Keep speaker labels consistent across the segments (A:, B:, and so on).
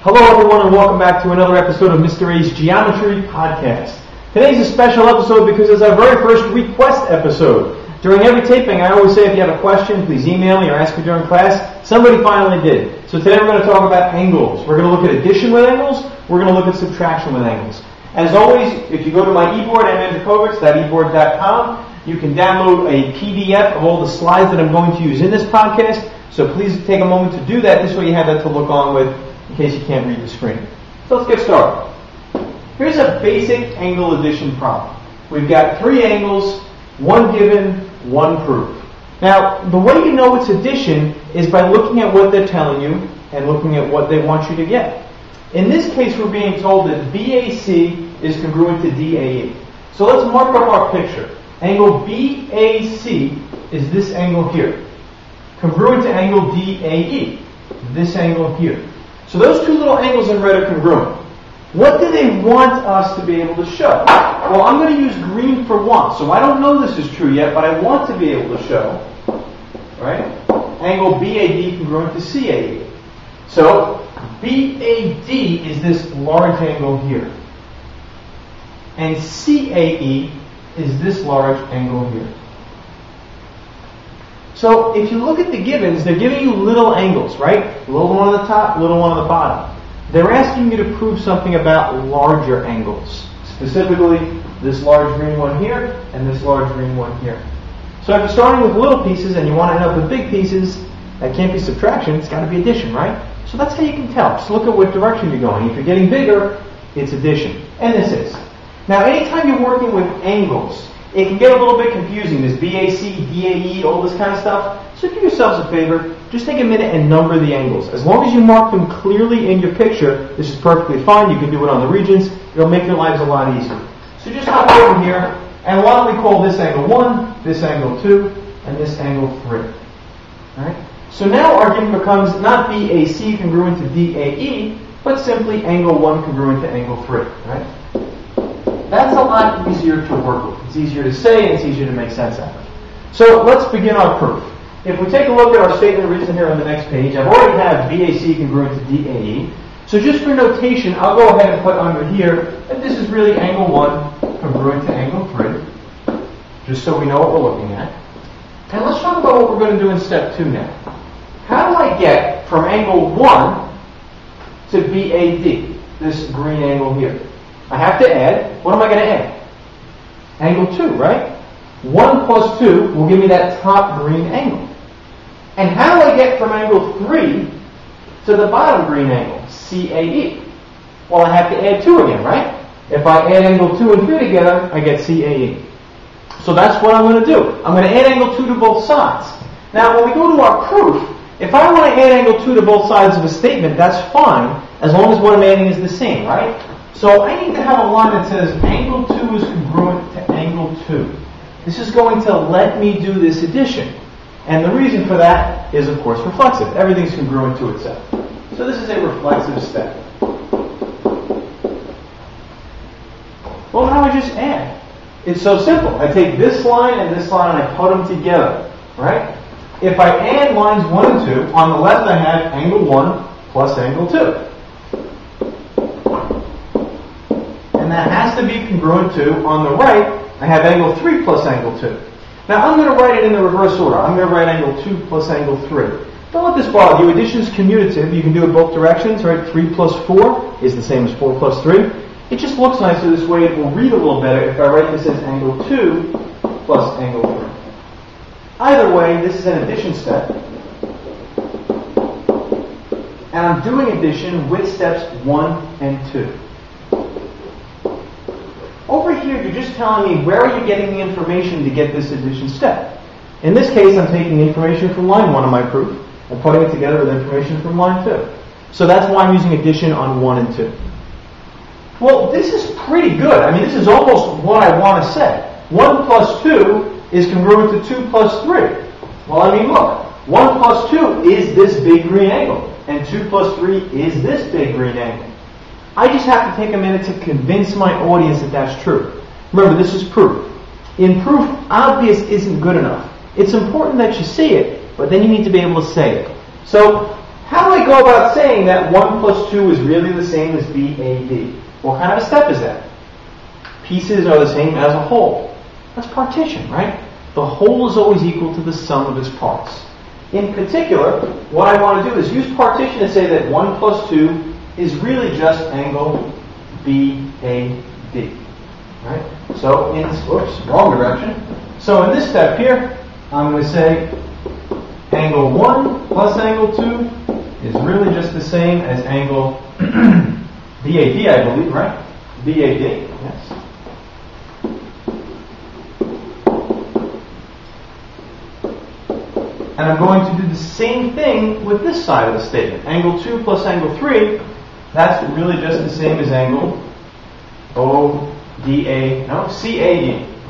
A: Hello everyone and welcome back to another episode of Mr. A's Geometry Podcast. Today's a special episode because it's our very first request episode. During every taping I always say if you have a question, please email me or ask me during class. Somebody finally did. So today we're going to talk about angles. We're going to look at addition with angles. We're going to look at subtraction with angles. As always, if you go to my e-board, mndrukovich.eboard.com, you can download a PDF of all the slides that I'm going to use in this podcast. So please take a moment to do that. This way you have that to look on with in case you can't read the screen. So let's get started. Here's a basic angle addition problem. We've got three angles, one given, one proof. Now, the way you know it's addition is by looking at what they're telling you and looking at what they want you to get. In this case, we're being told that BAC is congruent to DAE. So let's mark up our picture. Angle BAC is this angle here. Congruent to angle DAE, this angle here. So those two little angles in red are congruent. What do they want us to be able to show? Well, I'm going to use green for one. So I don't know this is true yet, but I want to be able to show, right? Angle BAD congruent to CAE. So BAD is this large angle here. And CAE is this large angle here. So if you look at the givens, they're giving you little angles, right? Little one on the top, little one on the bottom. They're asking you to prove something about larger angles. Specifically, this large green one here and this large green one here. So if you're starting with little pieces and you want to end up with big pieces, that can't be subtraction, it's got to be addition, right? So that's how you can tell. Just look at what direction you're going. If you're getting bigger, it's addition. And this is. Now, anytime you're working with angles, it can get a little bit confusing, this BAC, DAE, all this kind of stuff. So do yourselves a favor, just take a minute and number the angles. As long as you mark them clearly in your picture, this is perfectly fine. You can do it on the regions. It'll make your lives a lot easier. So just hop over here, and why don't we call this angle 1, this angle 2, and this angle 3. All right? So now our given becomes not BAC congruent to DAE, but simply angle 1 congruent to angle 3. Right? That's a lot easier to work with. It's easier to say and it's easier to make sense out of. So let's begin our proof. If we take a look at our statement of reason here on the next page, I've already had BAC congruent to DAE. So just for notation, I'll go ahead and put under here that this is really angle 1 congruent to angle 3, just so we know what we're looking at. And let's talk about what we're going to do in step 2 now. How do I get from angle 1 to BAD, this green angle here? I have to add. What am I going to add? Angle 2, right? 1 plus 2 will give me that top green angle. And how do I get from angle 3 to the bottom green angle, CAE? Well, I have to add 2 again, right? If I add angle 2 and 3 together, I get CAE. So that's what I'm going to do. I'm going to add angle 2 to both sides. Now, when we go to our proof, if I want to add angle 2 to both sides of a statement, that's fine, as long as what I'm adding is the same, right? So I need to have a line that says angle 2 is congruent to angle 2. This is going to let me do this addition. And the reason for that is, of course, reflexive. Everything's congruent to itself. So this is a reflexive step. Well, how do I just add? It's so simple. I take this line and I put them together, right? If I add lines 1 and 2, on the left I have angle 1 plus angle 2. And that has to be congruent to, on the right, I have angle 3 plus angle 2. Now I'm going to write it in the reverse order. I'm going to write angle 2 plus angle 3. Don't let this bother you. Addition is commutative. You can do it both directions, right? 3 plus 4 is the same as 4 plus 3. It just looks nicer this way. It will read a little better if I write this as angle 2 plus angle 3. Either way, this is an addition step. And I'm doing addition with steps 1 and 2. Over here, you're just telling me where are you getting the information to get this addition step. In this case, I'm taking information from line 1 of my proof and putting it together with information from line 2. So that's why I'm using addition on 1 and 2. Well, this is pretty good. I mean, this is almost what I want to say. 1 plus 2 is congruent to 2 plus 3. Well, I mean, look. 1 plus 2 is this big green angle. And 2 plus 3 is this big green angle. I just have to take a minute to convince my audience that that's true. Remember, this is proof. In proof, obvious isn't good enough. It's important that you see it, but then you need to be able to say it. So How do I go about saying that 1 plus 2 is really the same as BAD? What kind of a step is that? Pieces are the same as a whole. That's partition, right? The whole is always equal to the sum of its parts. In particular, what I want to do is use partition to say that 1 plus 2 is really just angle BAD. Right? So, wrong direction. So in this step here, I'm going to say angle 1 plus angle 2 is really just the same as angle BAD, I believe, right? BAD, yes. And I'm going to do the same thing with this side of the statement. Angle 2 plus angle 3, that's really just the same as angle CAD.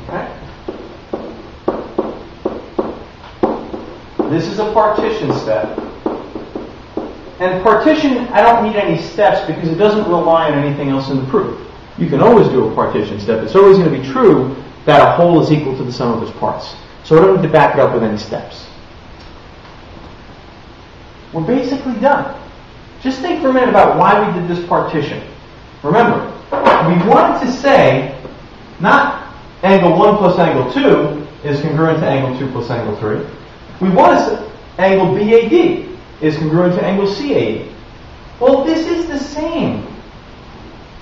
A: Okay? This is a partition step. And partition, I don't need any steps because it doesn't rely on anything else in the proof. You can always do a partition step. It's always going to be true that a whole is equal to the sum of its parts. So I don't need to back it up with any steps. We're basically done. Just think for a minute about why we did this partition. Remember, we wanted to say not angle 1 plus angle 2 is congruent to angle 2 plus angle 3. We want to say angle BAD is congruent to angle CAD. Well, this is the same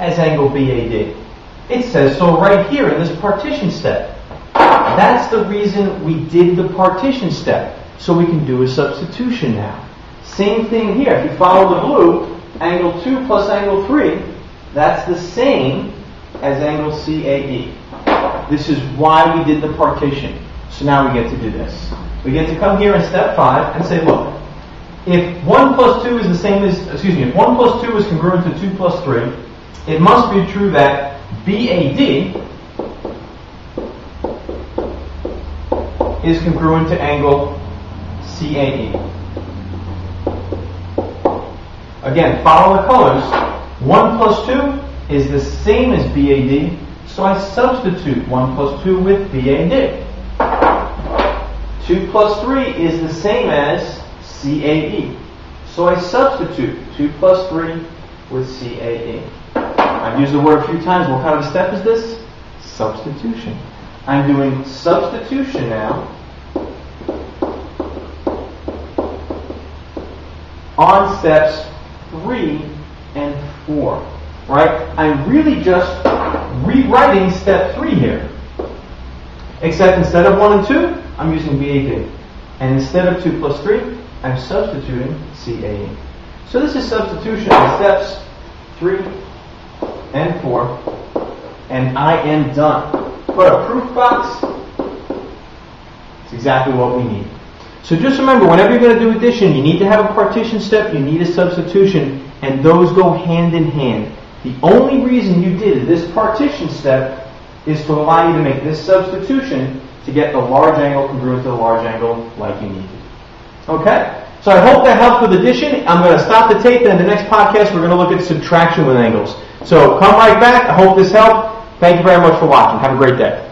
A: as angle BAD. It says so right here in this partition step. That's the reason we did the partition step, so we can do a substitution now. Same thing here. If you follow the blue, angle 2 plus angle 3, that's the same as angle CAD. This is why we did the partition. So now we get to do this. We get to come here in step 5 and say, look, if 1 plus 2 is the same as, if 1 plus 2 is congruent to 2 plus 3, it must be true that BAD is congruent to angle CAE. Again, follow the colors. 1 plus 2 is the same as BAD, so I substitute 1 plus 2 with BAD. 2 plus 3 is the same as CAE, so I substitute 2 plus 3 with CAE. I've used the word a few times. What kind of a step is this? Substitution. I'm doing substitution now on steps 3 and 4. Right? I'm really just rewriting step 3 here. Except instead of 1 and 2, I'm using BAD. And instead of 2 plus 3, I'm substituting CAE. So this is substitution in steps 3 and 4. And I am done. Put a proof box. It's exactly what we need. So just remember, whenever you're going to do addition, you need to have a partition step, you need a substitution, and those go hand in hand. The only reason you did this partition step is to allow you to make this substitution to get the large angle congruent to the large angle like you needed. Okay? So I hope that helped with addition. I'm going to stop the tape, and in the next podcast we're going to look at subtraction with angles. So come right back. I hope this helped. Thank you very much for watching. Have a great day.